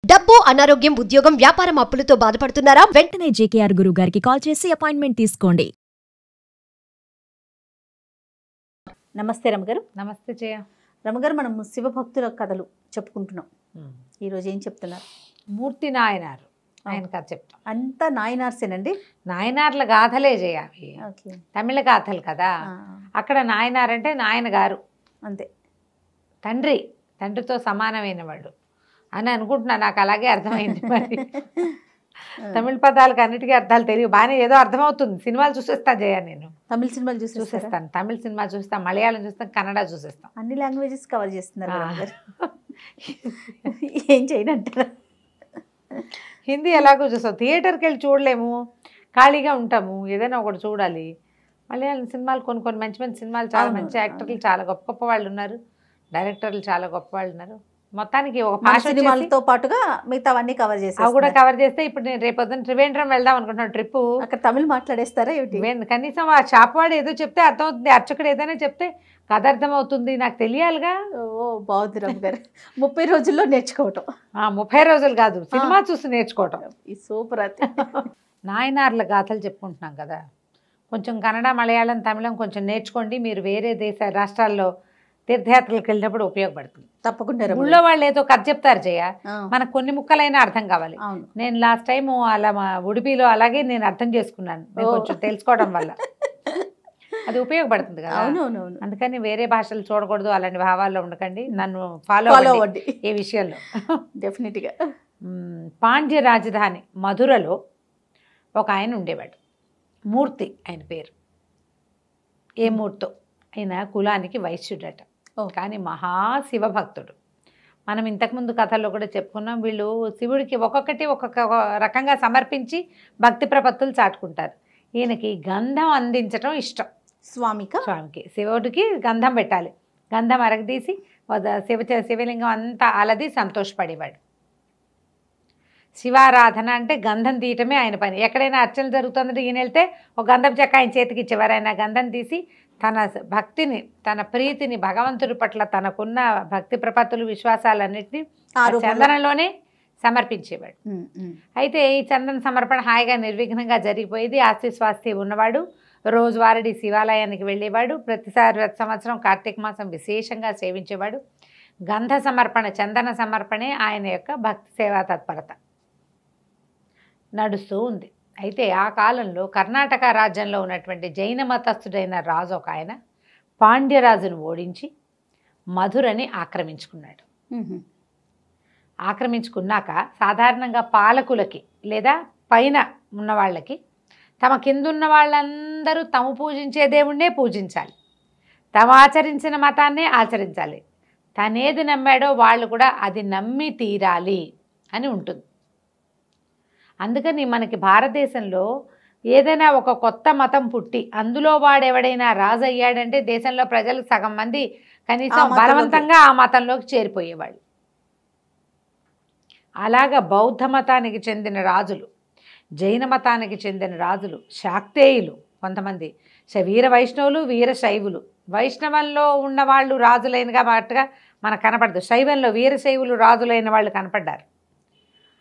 డబ్బు, అనారోగ్యం, ఉద్యోగం, వ్యాపారం అప్పులతో బాధపడుతున్నారా? వెంటనే జేకేఆర్ గురువు గారికి కాల్ చేసి అపాయింట్మెంట్ తీసుకోండి. నమస్తే రమగారు. నమస్తే జయ. రమగారు, మనం శివభక్తుల కథలు చెప్పుకుంటున్నాం. ఈరోజు ఏం చెప్తున్నారు? మూర్తి నాయనారు ఆయన కథ చెప్తాం. అంతా నాయనార్సేనండి? నాయనార్ల గాథలే జయ అవి. తమిళ గాథలు కదా. అక్కడ నాయనార్ అంటే నాయన గారు, అంతే, తండ్రితో సమానమైన వాడు అని అనుకుంటున్నా. నాకు అలాగే అర్థమైంది. మరి తమిళ పదాలకు అన్నిటికీ అర్థాలు తెలియదు, బాగానే ఏదో అర్థమవుతుంది. సినిమాలు చూసేస్తాను జయ, నేను తమిళ సినిమాలు చూసేస్తాను. తమిళ సినిమా చూస్తాను, మలయాళం చూస్తాను, కన్నడ చూసేస్తాను. అన్ని లాంగ్వేజెస్ కవర్ చేస్తున్నారు. ఏం చేయనంటారా? హిందీ ఎలాగో చూస్తాం, థియేటర్కి వెళ్ళి చూడలేము, ఖాళీగా ఉంటాము, ఏదైనా ఒకటి చూడాలి. మలయాళం సినిమాలు కొన్ని మంచి మంచి సినిమాలు, చాలా మంచి యాక్టర్లు, చాలా గొప్ప గొప్ప వాళ్ళు ఉన్నారు, డైరెక్టర్లు చాలా గొప్ప వాళ్ళు ఉన్నారు. మొత్తానికి ఒక భాష సినిమాలతో పాటుగా మిగతావన్నీ కవర్ చేసి అవి కూడా కవర్ చేస్తే. ఇప్పుడు నేను రేపొద్దున త్రివేంద్రం వెళ్దాం అనుకుంటున్నాను, ట్రిప్. అక్కడ తమిళ్ మాట్లాడేస్తారా ఏమిటి? కనీసం ఆ షాప్వాడు ఏదో చెప్తే అర్థమవుతుంది, అర్చకుడు ఏదైనా చెప్తే కథ అర్థమవుతుంది, నాకు తెలియాలిగా. ఓ బాగుంది రమ్మ గారు. 30 రోజుల్లో నేర్చుకోవటం. 30 రోజులు కాదు, సినిమా చూసి నేర్చుకోవటం. ఈ సూపర్. అది నాయనార్ల గాథలు చెప్పుకుంటున్నాం కదా. కొంచెం కన్నడ, మలయాళం, తమిళం కొంచెం నేర్చుకోండి. మీరు వేరే రాష్ట్రాల్లో తీర్థయాత్రలకు వెళ్ళినప్పుడు ఉపయోగపడుతుంది తప్పకుండా. ఊళ్ళో వాళ్ళు ఏదో కథ చెప్తారు జయ, మనకు కొన్ని ముక్కలైనా అర్థం కావాలి. నేను లాస్ట్ టైం అలా మా ఉడిపిలో అలాగే నేను అర్థం చేసుకున్నాను, కొంచెం తెలుసుకోవడం వల్ల అది ఉపయోగపడుతుంది కదా. అందుకని వేరే భాషలు చూడకూడదు, అలాంటి భావాల్లో ఉండకండి, నన్ను ఫాలో అవ్వండి ఏ విషయంలో. డెఫినెట్గా. పాండ్య రాజధాని మధురలో ఒక ఆయన ఉండేవాడు, మూర్తి ఆయన పేరు. ఏ మూర్తో, ఆయన కులానికి వైశ్యుడట, కానీ మహాశివభక్తుడు. మనం ఇంతకుముందు కథల్లో కూడా చెప్పుకున్నాం, వీళ్ళు శివుడికి ఒక్కొక్కటి ఒక్కొక్క రకంగా సమర్పించి భక్తి ప్రపత్తులు చాటుకుంటారు. ఈయనకి గంధం అందించడం ఇష్టం. స్వామికి శివుడికి గంధం పెట్టాలి, గంధం అరగదీసి శివలింగం అంతా అలది సంతోషపడేవాడు. శివారాధన అంటే గంధం తీయటమే ఆయన పని. ఎక్కడైనా అర్చన జరుగుతుందంటే ఈయన వెళ్తే ఒక గంధం చెక్క ఆయన చేతికి ఇచ్చేవారు. ఆయన గంధం తీసి తన భక్తిని, తన ప్రీతిని, భగవంతుడి పట్ల తనకున్న భక్తి ప్రపత్తులు, విశ్వాసాలన్నింటినీ చందనంలోనే సమర్పించేవాడు. అయితే ఈ చందన సమర్పణ హాయిగా నిర్విఘ్నంగా జరిగిపోయేది. ఆస్తి స్వాస్తి ఉన్నవాడు రోజువారీ శివాలయానికి వెళ్ళేవాడు. ప్రతి సంవత్సరం కార్తీక మాసం విశేషంగా సేవించేవాడు. గంధ సమర్పణ, చందన సమర్పణే ఆయన యొక్క భక్తి సేవా తత్పరత నడుస్తూ ఉంది. అయితే ఆ కాలంలో కర్ణాటక రాజ్యంలో ఉన్నటువంటి జైన మతస్థుడైన రాజు ఒక ఆయన పాండ్యరాజును ఓడించి మధురని ఆక్రమించుకున్నాడు. ఆక్రమించుకున్నాక సాధారణంగా పాలకులకి లేదా పైన ఉన్న వాళ్ళకి తమ కిందున్న వాళ్ళందరూ తాము పూజించే దేవుణ్ణే పూజించాలి, తాము ఆచరించిన మతాన్నే ఆచరించాలి, తనేది నమ్మాడో వాళ్ళు కూడా అది నమ్మి తీరాలి అని ఉంటుంది. అందుకని మనకి భారతదేశంలో ఏదైనా ఒక కొత్త మతం పుట్టి అందులో వాడెవడైనా రాజు అయ్యాడంటే దేశంలో ప్రజలు సగం మంది కనీసం బలవంతంగా ఆ మతంలోకి చేరిపోయేవాళ్ళు. అలాగా బౌద్ధ మతానికి చెందిన రాజులు, జైన మతానికి చెందిన రాజులు, శాక్తేయులు, కొంతమంది వీర వైష్ణవులు, వీర శైవులు. వైష్ణవంలో ఉన్న వాళ్ళు రాజులైనగా మాటగా మనకు కనపడదు, శైవంలో వీరశైవులు రాజులైన వాళ్ళు కనపడ్డారు.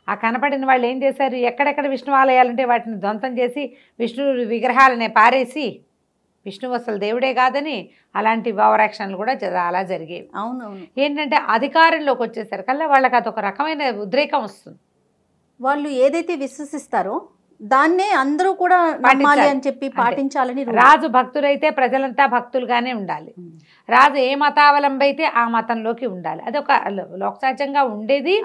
ఆ కనపడిన వాళ్ళు ఏం చేశారు, ఎక్కడెక్కడ విష్ణు ఆలయాలంటే వాటిని ధ్వంసం చేసి విష్ణు విగ్రహాలనే పారేసి, విష్ణువు అసలు దేవుడే కాదని అలాంటి ఓవరాక్షన్లు కూడా చాలా జరిగేవి. అవునవును. ఏంటంటే అధికారంలోకి వచ్చేసరికల్లా వాళ్ళకి అదొక రకమైన ఉద్రేకం వస్తుంది. వాళ్ళు ఏదైతే విశ్వసిస్తారో దాన్నే అందరూ కూడా నమ్మాలి అని చెప్పి పాటించాలని. రాజు భక్తులైతే ప్రజలంతా భక్తులుగానే ఉండాలి, రాజు ఏ మతావలంబి అయితే ఆ మతంలోకి ఉండాలి. అది ఒక లోకసహజంగా ఉండేది.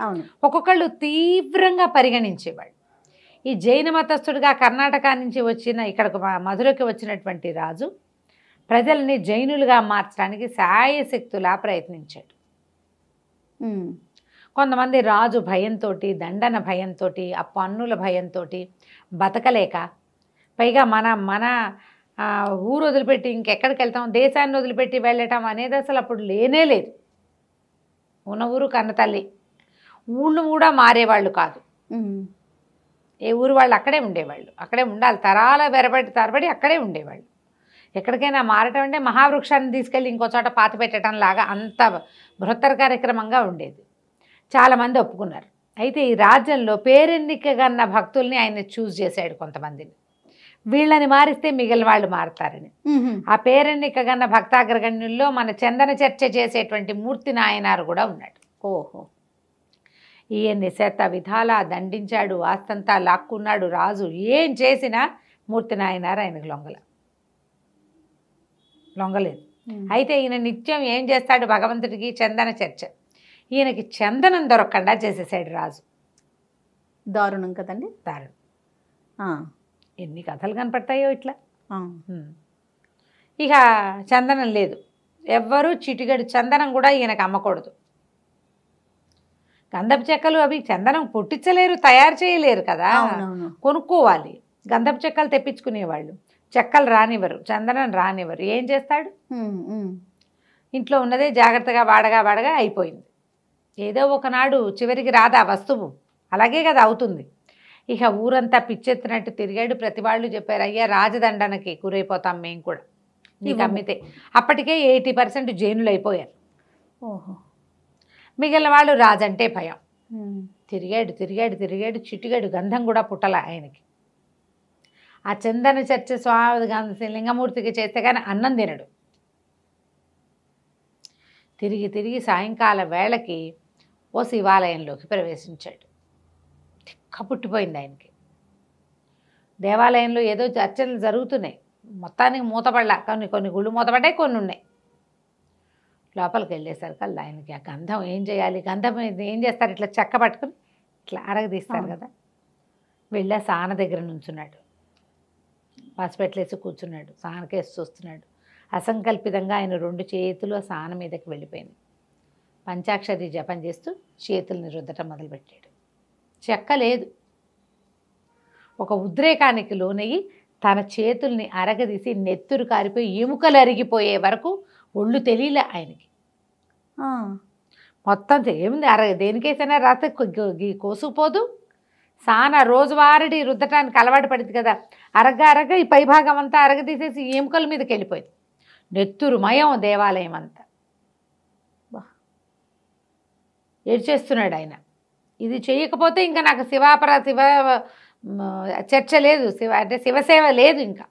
ఒక్కొక్కళ్ళు తీవ్రంగా పరిగణించేవాళ్ళు. ఈ జైన మతస్థుడిగా కర్ణాటక నుంచి వచ్చిన ఇక్కడకు మధురకి వచ్చినటువంటి రాజు ప్రజల్ని జైనులుగా మార్చడానికి శాయశక్తులా ప్రయత్నించాడు. కొంతమంది రాజు భయంతో, దండన భయంతో, ఆ పన్నుల భయంతో బతకలేక, పైగా మన ఊరు వదిలిపెట్టి ఇంకెక్కడికి వెళ్తాం, దేశాన్ని వదిలిపెట్టి వెళ్ళటం అనేది అసలు అప్పుడు లేనే లేదు. ఉన్న ఊరు కన్నతల్లి, ఊళ్ళు కూడా మారేవాళ్ళు కాదు. ఏ ఊరు వాళ్ళు అక్కడే ఉండేవాళ్ళు, అక్కడే ఉండాలి, తరాల తరబడి అక్కడే ఉండేవాళ్ళు. ఎక్కడికైనా మారటం అంటే మహావృక్షాన్ని తీసుకెళ్ళి ఇంకో చోట పాతి పెట్టడం లాగా అంత బృహత్తర కార్యక్రమంగా ఉండేది. చాలామంది ఒప్పుకున్నారు. అయితే ఈ రాజ్యంలో పేరెన్నికగన్న భక్తుల్ని ఆయన చూస్ చేశాడు కొంతమందిని. వీళ్ళని మారిస్తే మిగిలిన వాళ్ళు మారుతారని. ఆ పేరెన్నికగన్న భక్తాగ్రగణ్యుల్లో మన చందన చర్చ చేసేటువంటి మూర్తి నాయనారు కూడా ఉన్నాడు. ఓహో. ఈయన్ని శత విధాలా దండించాడు, ఆస్తంతా లాక్కున్నాడు రాజు. ఏం చేసినా మూర్తి నాయనారు ఆయనకు లొంగలేదు. అయితే ఈయన నిత్యం ఏం చేస్తాడు, భగవంతుడికి చందన చర్చ. ఈయనకి చందనం దొరకకుండా చేసేసాడు రాజు. దారుణం కదండి. దారుణం. ఎన్ని కథలు కనపడతాయో ఇట్లా. ఆ. ఇక చందనం లేదు, ఎవ్వరూ చిటిగడి చందనం కూడా ఈయనకు అమ్మకూడదు. గంధపు చెక్కలు అవి చందనం పుట్టించలేరు, తయారు చేయలేరు కదా, అవునవును. కొనుక్కోవాలి. గంధపు చెక్కలు తెప్పించుకునేవాళ్ళు, చెక్కలు రానివ్వరు, చందనం రానివ్వరు. ఏం చేస్తాడు, ఇంట్లో ఉన్నదే జాగ్రత్తగా వాడగా అయిపోయింది. ఏదో ఒకనాడు చివరికి రాదా వస్తువు, అలాగే కదా అవుతుంది. ఇక ఊరంతా పిచ్చెత్తినట్టు తిరిగాడు. ప్రతి వాళ్ళు చెప్పారు, అయ్యా రాజదండనకి గురైపోతాం మేము కూడా నీకు అమ్మితే. అప్పటికే 80% జైనులు అయిపోయారు. ఓహో. మిగిలిన వాళ్ళు రాజంటే భయం. తిరిగాడు చిటిగాడు, గంధం కూడా పుట్టల ఆయనకి. ఆ చందన చర్చ స్వామి లింగమూర్తికి చేస్తే కానీ అన్నం తినడు. తిరిగి సాయంకాల వేళకి ఓ శివాలయంలోకి ప్రవేశించాడు. తిక్క పుట్టిపోయింది ఆయనకి. దేవాలయంలో ఏదో చర్చలు జరుగుతున్నాయి, మొత్తానికి మూతపడలా. కొన్ని గుళ్ళు మూతపడ్డాయి, కొన్ని ఉన్నాయి. లోపలికి వెళ్ళేసరికి ఆయనకి ఆ గంధం ఏం చేయాలి, గంధం ఏం చేస్తారు, ఇట్లా చెక్క పట్టుకుని ఇట్లా అరగదీస్తారు కదా. వెళ్ళి ఆ సాన దగ్గర నుంచున్నాడు, పసుపెట్లేసి కూర్చున్నాడు, సానకేసి చూస్తున్నాడు. అసంకల్పితంగా ఆయన 2 చేతులు ఆ సాన మీదకి వెళ్ళిపోయింది. పంచాక్షరి జపం చేస్తూ చేతుల్ని రుద్దటం మొదలుపెట్టాడు. చెక్క లేదు. ఒక ఉద్రేకానికి లోనయ్యి తన చేతుల్ని అరగదీసి నెత్తురు కారిపోయి ఎముకలు అరిగిపోయే వరకు ఒళ్ళు తెలియలే ఆయనకి. మొత్తం ఏముంది, దేనికేసైనా రాస్తే కోసుకుపోదు. సాన రోజువారీ రుద్దటానికి అలవాటు పడింది కదా. అరగ ఈ పైభాగం అంతా అరగదీసేసి ఎముకల మీదకి వెళ్ళిపోయింది. నెత్తురు మయం దేవాలయం అంతా. ఏడ్చేస్తున్నాడు ఆయన. ఇది చేయకపోతే ఇంకా నాకు శివ చర్చ లేదు, శివసేవ లేదు, ఇంకా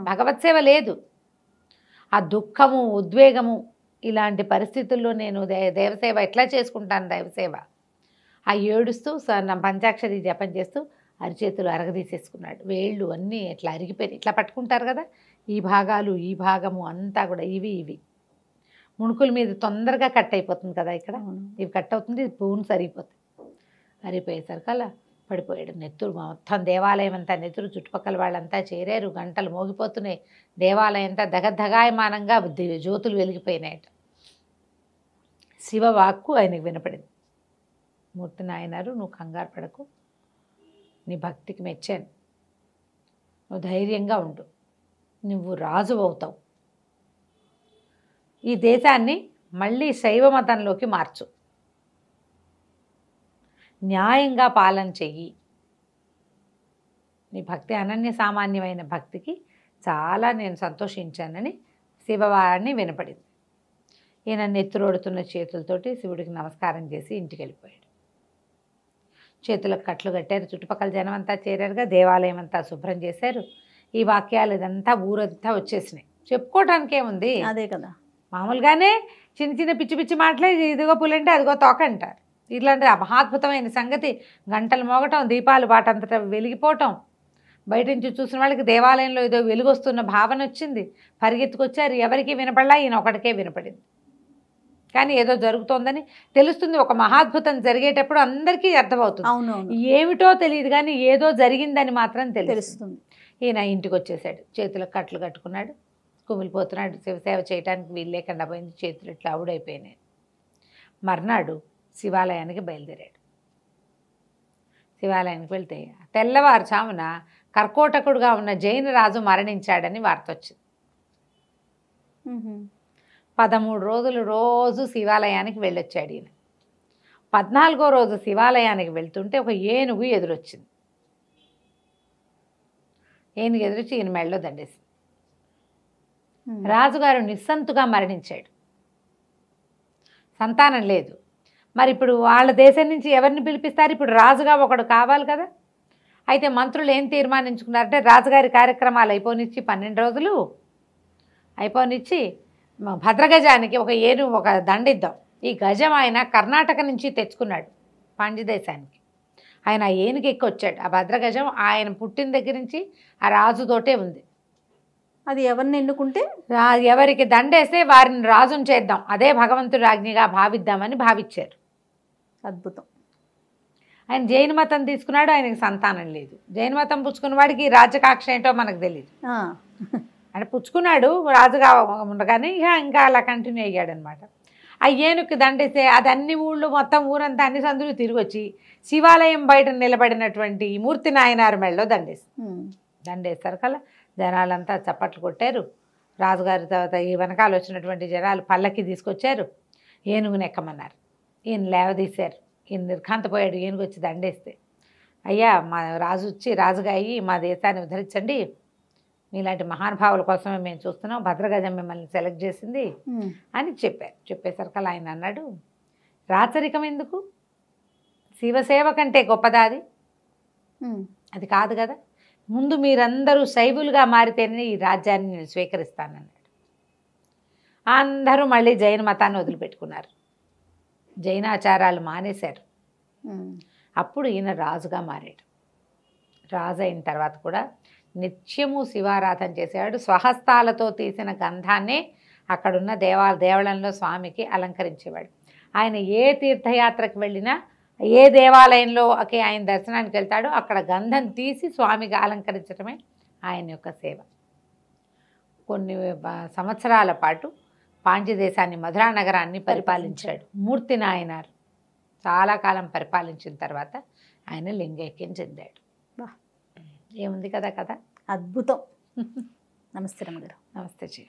భగవత్ సేవ లేదు. ఆ దుఃఖము, ఉద్వేగము, ఇలాంటి పరిస్థితుల్లో నేను దేవసేవ ఎట్లా చేసుకుంటాను, దైవసేవ. ఆ ఏడుస్తూ నా పంచాక్షరి జపం చేస్తూ అరిచేతులు అరగదీసేసుకున్నాడు. వేళ్ళు అన్నీ ఇట్లా అరిగిపోయినాయి. ఇట్లా పట్టుకుంటారు కదా, ఈ భాగాలు, ఈ భాగము అంతా కూడా ఇవి ముణుకుల మీద తొందరగా కట్ అయిపోతుంది కదా, ఇక్కడ ఇవి కట్ అవుతుంది, బోన్స్ అరిగిపోతుంది. అరిగిపోయేసరికి అలా పడిపోయాడు. నెత్తురు మొత్తం దేవాలయం అంతా నెత్తురు. చుట్టుపక్కల వాళ్ళంతా చేరారు, గంటలు మోగిపోతున్నాయి. దేవాలయం అంతా దగదగాయమానంగా జ్యోతులు వెలిగిపోయినాయట. శివవాక్కు ఆయనకు వినపడింది. మూర్తి నాయనారు, నువ్వు కంగారు పడకు, నీ భక్తికి మెచ్చాను, నువ్వు ధైర్యంగా ఉండు, నువ్వు రాజు అవుతావు, ఈ దేశాన్ని మళ్ళీ శైవ మతంలోకి మార్చు, న్యాయంగా పాలన చెయ్యి. నీ భక్తి అనన్య సామాన్యమైన భక్తికి చాలా నేను సంతోషించానని శివవారిని వినపడింది. ఈయన నెత్తురోడుతున్న చేతులతోటి శివుడికి నమస్కారం చేసి ఇంటికి వెళ్ళిపోయాడు. చేతులకు కట్లు కట్టారు. చుట్టుపక్కల జనం అంతా చేరారుగా, దేవాలయం అంతా శుభ్రం చేశారు. ఈ వాక్యాలు ఇదంతా ఊరంతా వచ్చేసినాయి. చెప్పుకోవటానికి ఏముంది, అదే కదా. మామూలుగానే చిన్న పిచ్చి మాటలే, ఇదిగో పులంటే అదిగో తోక అంటారు. ఇట్లాంటి మహాద్భుతమైన సంగతి గంటలు మోగటం, దీపాలు వాటంతటా వెలిగిపోవటం. బయట నుంచి చూసిన వాళ్ళకి దేవాలయంలో ఏదో వెలుగొస్తున్న భావన వచ్చింది. పరిగెత్తుకొచ్చారు, ఎవరికి వినపడలా, ఈయన ఒకటికే వినపడింది. కానీ ఏదో జరుగుతోందని తెలుస్తుంది. ఒక మహాద్భుతం జరిగేటప్పుడు అందరికీ అర్థమవుతుంది. ఏమిటో తెలియదు కానీ ఏదో జరిగిందని మాత్రం తెలుస్తుంది. ఈయన ఇంటికి వచ్చేసాడు, చేతులకు కట్లు కట్టుకున్నాడు, కుమిలిపోతున్నాడు. శివసేవ చేయడానికి వీలు లేకుండా పోయింది, చేతులు ఇట్లా ఆవుడైపోయినాయి. మర్నాడు శివాలయానికి బయలుదేరాడు. శివాలయానికి వెళ్తే తెల్లవారుజామున కర్కోటకుడుగా ఉన్న జైన రాజు మరణించాడని వార్త వచ్చింది. 13 రోజులు రోజు శివాలయానికి వెళ్ళొచ్చాడు ఈయన. 14వ రోజు శివాలయానికి వెళ్తుంటే ఒక ఏనుగు ఎదురొచ్చింది. ఏనుగు ఎదురొచ్చి ఈయన మెడలో దండేసింది. రాజుగారు నిస్సంతుగా మరణించాడు, సంతానం లేదు. మరి ఇప్పుడు వాళ్ళ దేశం నుంచి ఎవరిని పిలిపిస్తారు? ఇప్పుడు రాజుగా ఒకడు కావాలి కదా. అయితే మంత్రులు ఏం తీర్మానించుకున్నారంటే రాజుగారి కార్యక్రమాలు అయిపోనిచ్చి 12 రోజులు అయిపోనిచ్చి భద్రగజానికి ఒక దండిద్దాం. ఈ గజం ఆయన కర్ణాటక నుంచి తెచ్చుకున్నాడు పాండ్యదేశానికి. ఆయన ఆ ఏనుగు ఎక్కి వచ్చాడు. ఆ భద్రగజం ఆయన పుట్టిన దగ్గర నుంచి ఆ రాజుతోటే ఉంది. అది ఎవరిని ఎన్నుకుంటే ఎవరికి దండేస్తే వారిని రాజుని చేద్దాం, అదే భగవంతుడి ఆజ్ఞగా భావిద్దామని భావించారు. అద్భుతం. ఆయన జైన మతం తీసుకున్నాడు, ఆయనకి సంతానం లేదు. జైన మతం పుచ్చుకున్న వాడికి రాజకాక్ష ఏంటో మనకు తెలియదు. అంటే పుచ్చుకున్నాడు రాజుగా ఉండగానే ఇంకా అలా కంటిన్యూ అయ్యాడు అనమాట. ఆ ఏనుగుకి దండేస్తే అది అన్ని ఊళ్ళు మొత్తం ఊరంతా అన్ని సందులు తిరిగి వచ్చి శివాలయం బయట నిలబడినటువంటి మూర్తి నాయనారు మెళ్ళలో దండేస్తారు కదా. జనాలంతా చప్పట్లు కొట్టారు. రాజుగారి తర్వాత ఈ వెనకాల వచ్చినటువంటి జనాలు పల్లకి తీసుకొచ్చారు, ఏనుగుని ఎక్కమన్నారు. ఈయన లేవదీశారు. ఈయన నిర్ఘాంతపోయాడు. ఏనుగు వచ్చి దండేస్తే, అయ్యా మా రాజు వచ్చి రాజుగా అయ్యి మా దేశాన్ని ఉద్ధరించండి, మీలాంటి మహానుభావుల కోసమే మేము చూస్తున్నాం, భద్రగజం మిమ్మల్ని సెలెక్ట్ చేసింది అని చెప్పారు. చెప్పేసరికి ఆయన అన్నాడు, రాచరికం ఎందుకు, శివసేవ కంటే గొప్పదా అది? అది కాదు కదా, ముందు మీరందరూ శైవులుగా మారితేనే ఈ రాజ్యాన్ని నేను స్వీకరిస్తానన్నాడు. అందరూ మళ్ళీ జైన మతాన్ని వదిలిపెట్టుకున్నారు, జైనాచారాలు మానేశారు. అప్పుడు ఈయన రాజుగా మారాడు. రాజు అయిన తర్వాత కూడా నిత్యము శివారాధన చేసేవాడు. స్వహస్తాలతో తీసిన గంధాన్ని అక్కడున్న దేవాలయంలో స్వామికి అలంకరించేవాడు. ఆయన ఏ తీర్థయాత్రకు వెళ్ళినా ఏ దేవాలయంలోకి ఆయన దర్శనానికి వెళ్తాడో అక్కడ గంధం తీసి స్వామిగా అలంకరించడమే ఆయన యొక్క సేవ. కొన్ని సంవత్సరాల పాటు పాండ్యదేశాన్ని, మధురా నగరాన్ని పరిపాలించాడు మూర్తి నాయనారు. చాలా కాలం పరిపాలించిన తర్వాత ఆయన లింగైక్యం చెందాడు. ఏముంది కదా కథ. అద్భుతం. నమస్తే రమగారు. నమస్తే జీ.